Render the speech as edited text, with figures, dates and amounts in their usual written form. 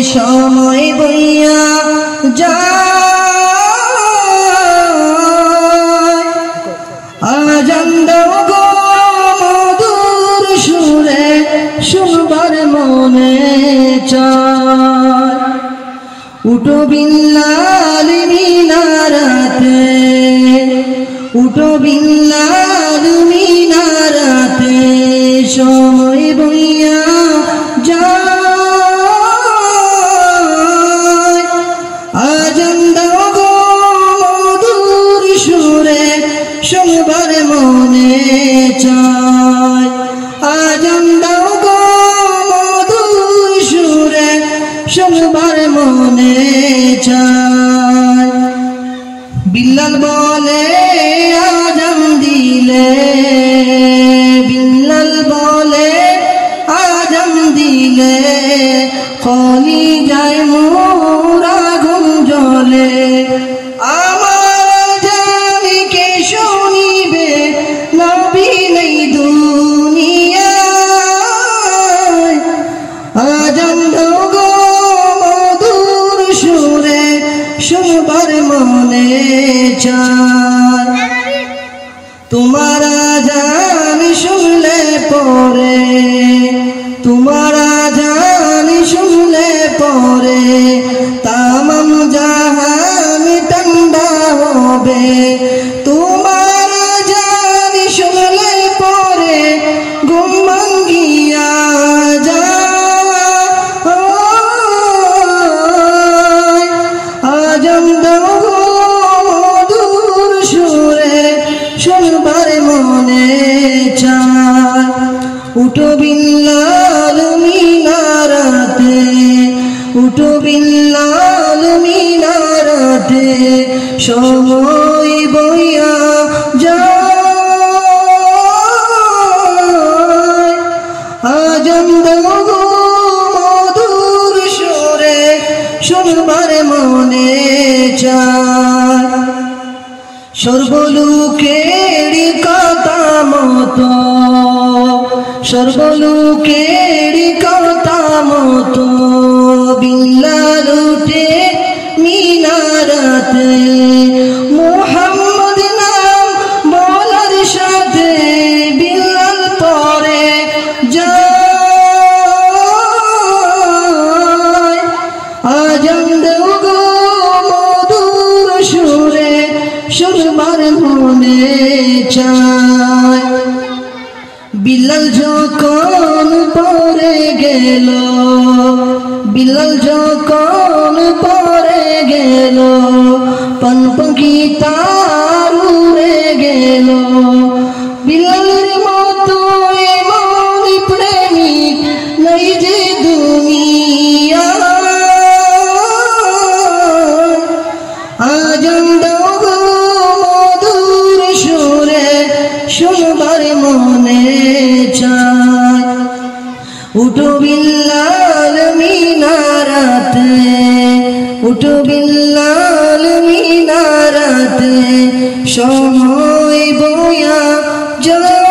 সময় বইয়া যায় আজান দাও গো মধুর সুরে শুনবার মনে চায় উঠো বিল্লাল মিনারাতে উঠো বিল্লাল মিনারাতে সময় বইয়া যায় আজান দাও গো মধুর সুরে শুনবার মনে চায় আজান দাও গো মধুর সুরে শুনবার মনে চায় বিল্লাল বলে আজান দিলে বিল্লাল বলে আজান দিলে কলি যায় মোরা ঘুম জলে আমার জানিকে শুনিবে নবী নেই দুনিয়ায় আজান দাও গো মধুর সুরে শুনবার মনে চায় তোমার আজান শুনলে পরে তোমার আজান শুনলে পরে তামাম জাহান ঠান্ডা হবে তোমার আজান শুনলে পরে ঘুম ভাঙ্গিয়া যায় আজান দাও গো মধুর সুরে শুনবার মনে চায় উঠো বিল্লাল মিনারাতে উঠো বিল্লাল মিনারাতে সময় বইয়া যায় আজান দাও গো মধুর সুরে শুনবার মনে চায় সর্বলোকের কথা মতো সর্বলোকের কথা মতো বিল্লাল উঠে মিনারাতে মুহাম্মদ নাম বলার সাথে বিল্লাল পরে যায় আজান দাও গো মধুর সুরে শুনবার মনে চায় বিল্লাল যখন পরে গেল বিল্লাল যখন পরে গেল পান পাখি তার উড়ে গেল বিল্লালের মতো এমন প্রেমিক নাই যে দুনিয়ায় আজান দাও গো মধুর সুরে শুনবার মনে চায় উঠো বিল্লাল মিনারাতে উঠো বিল্লাল মিনারাতে সময় বইয়া যায়।